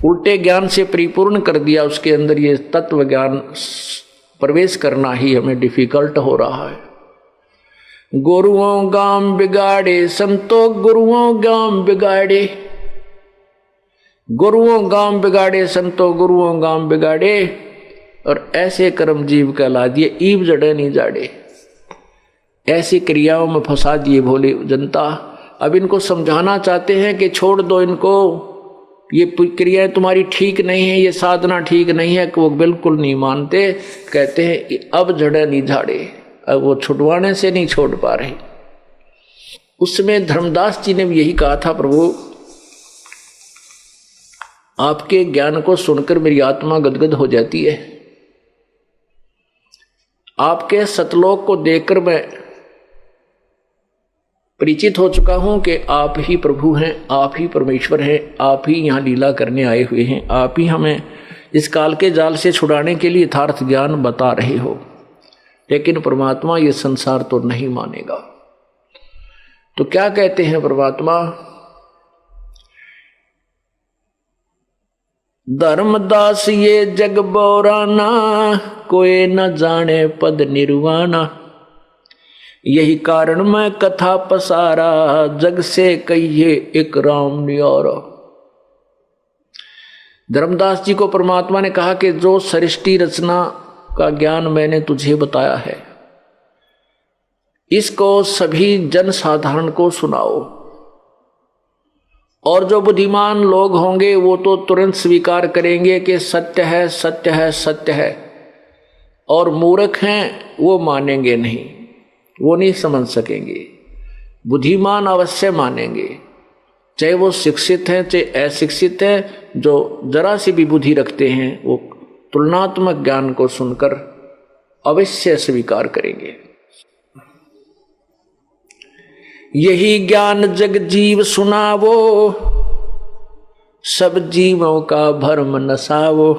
उल्टे ज्ञान से परिपूर्ण कर दिया, उसके अंदर ये तत्व ज्ञान प्रवेश करना ही हमें डिफिकल्ट हो रहा है। गुरुओं गाम बिगाड़े संतो गुरुओं गाम बिगाड़े, गुरुओं गाम बिगाड़े संतो गुरुओं गाम बिगाड़े, और ऐसे कर्म जीव कहला दिए ईब जड़े नहीं जाड़े। ऐसी क्रियाओं में फंसा दिए भोले जनता। अब इनको समझाना चाहते हैं कि छोड़ दो इनको, ये क्रियाएं तुम्हारी ठीक नहीं है, ये साधना ठीक नहीं है, कि वो बिल्कुल नहीं मानते। कहते हैं अब जड़े नहीं झाड़े, अब वो छुड़वाने से नहीं छोड़ पा रहे। उसमें धर्मदास जी ने भी यही कहा था, प्रभु आपके ज्ञान को सुनकर मेरी आत्मा गदगद हो जाती है, आपके सतलोक को देखकर मैं परिचित हो चुका हूं कि आप ही प्रभु हैं, आप ही परमेश्वर हैं, आप ही यहां लीला करने आए हुए हैं, आप ही हमें इस काल के जाल से छुड़ाने के लिए यथार्थ ज्ञान बता रहे हो। लेकिन परमात्मा ये संसार तो नहीं मानेगा। तो क्या कहते हैं परमात्मा, धर्मदास ये जग बोराना, कोई न जाने पद निर्वाणा, यही कारण मैं कथा पसारा, जग से कहिए एक राम न्यारा। धर्मदास जी को परमात्मा ने कहा कि जो सृष्टि रचना का ज्ञान मैंने तुझे बताया है, इसको सभी जन साधारण को सुनाओ, और जो बुद्धिमान लोग होंगे वो तो तुरंत स्वीकार करेंगे कि सत्य है सत्य है सत्य है, और मूर्ख हैं वो मानेंगे नहीं, वो नहीं समझ सकेंगे। बुद्धिमान अवश्य मानेंगे, चाहे वो शिक्षित हैं चाहे अशिक्षित हैं। जो जरा सी भी बुद्धि रखते हैं वो तुलनात्मक ज्ञान को सुनकर अवश्य स्वीकार करेंगे। यही ज्ञान जग जीव सुनावो, सब जीवों का भरम नसावो,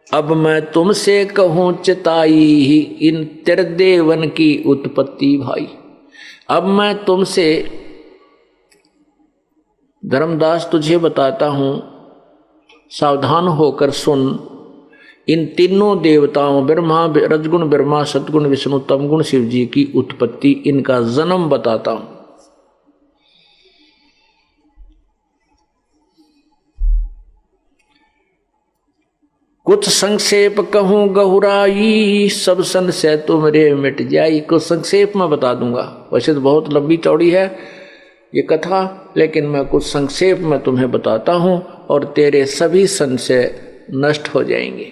अब मैं तुमसे कहूं चिताई, इन त्रिदेवन की उत्पत्ति भाई। अब मैं तुमसे धर्मदास तुझे बताता हूं, सावधान होकर सुन। इन तीनों देवताओं ब्रह्मा रजगुण ब्रह्मा सतगुण विष्णु तमगुण शिव जी की उत्पत्ति, इनका जन्म बताता हूं। कुछ संक्षेप कहूं गहुराई, सब संशय तुमरे मिट जाई। कुछ संक्षेप में बता दूंगा, वैसे तो बहुत लंबी चौड़ी है ये कथा, लेकिन मैं कुछ संक्षेप में तुम्हें बताता हूं और तेरे सभी संशय नष्ट हो जाएंगे।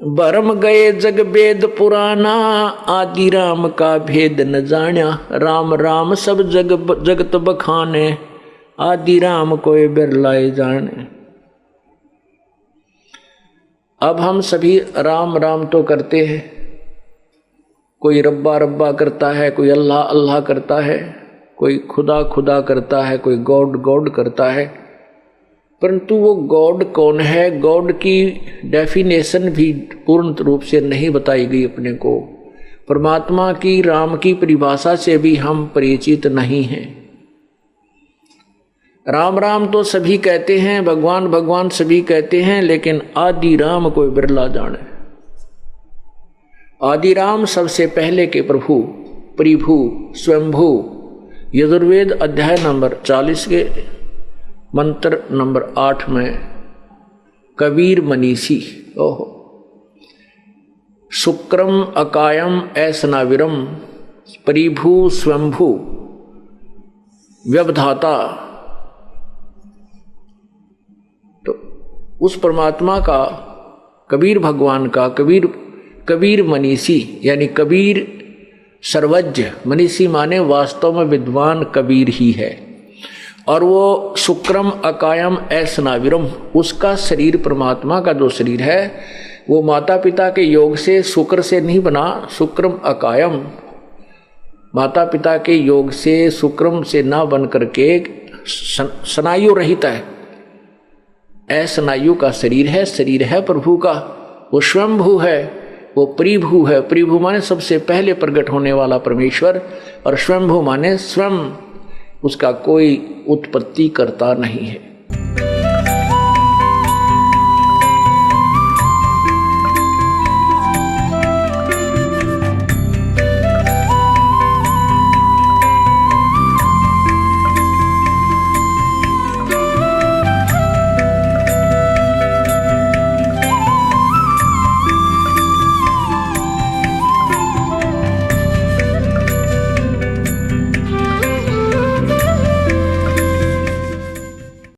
भरम गए जग वेद पुराना, आदि राम का भेद न जान्या। राम राम सब जगत बखाने, आदि राम कोई बिरलाए जाने। अब हम सभी राम राम तो करते हैं, कोई रब्बा रब्बा करता है, कोई अल्लाह अल्लाह करता है, कोई खुदा खुदा करता है, कोई गॉड गॉड करता है। परंतु वो गॉड कौन है, गॉड की डेफिनेशन भी पूर्ण रूप से नहीं बताई गई अपने को। परमात्मा की राम की परिभाषा से भी हम परिचित नहीं हैं। राम राम तो सभी कहते हैं, भगवान भगवान सभी कहते हैं, लेकिन आदि राम कोई बिरला जाने। आदि राम सबसे पहले के प्रभु परिभू स्वयंभू। यजुर्वेद अध्याय नंबर 40 के मंत्र नंबर 8 में कबीर मनीषी, ओहो, शुक्रम अकायम ऐसनाविरम परिभू स्वयंभू व्यवधाता। तो उस परमात्मा का, कबीर भगवान का, कबीर मनीषी यानी कबीर सर्वज्ञ। मनीषी माने वास्तव में विद्वान कबीर ही है। और वो शुक्रम अकायम ऐसनाविरम, उसका शरीर, परमात्मा का जो शरीर है वो माता पिता के योग से शुक्र से नहीं बना। शुक्रम अकायम, माता पिता के योग से शुक्रम से ना बन करके स्नायु रहित है, ऐसनायु का शरीर है प्रभु का। वो स्वयंभू है, वो परिभू है। परिभू माने सबसे पहले प्रकट होने वाला परमेश्वर, और स्वयंभू माने स्वयं उसका कोई उत्पत्ति करता नहीं है।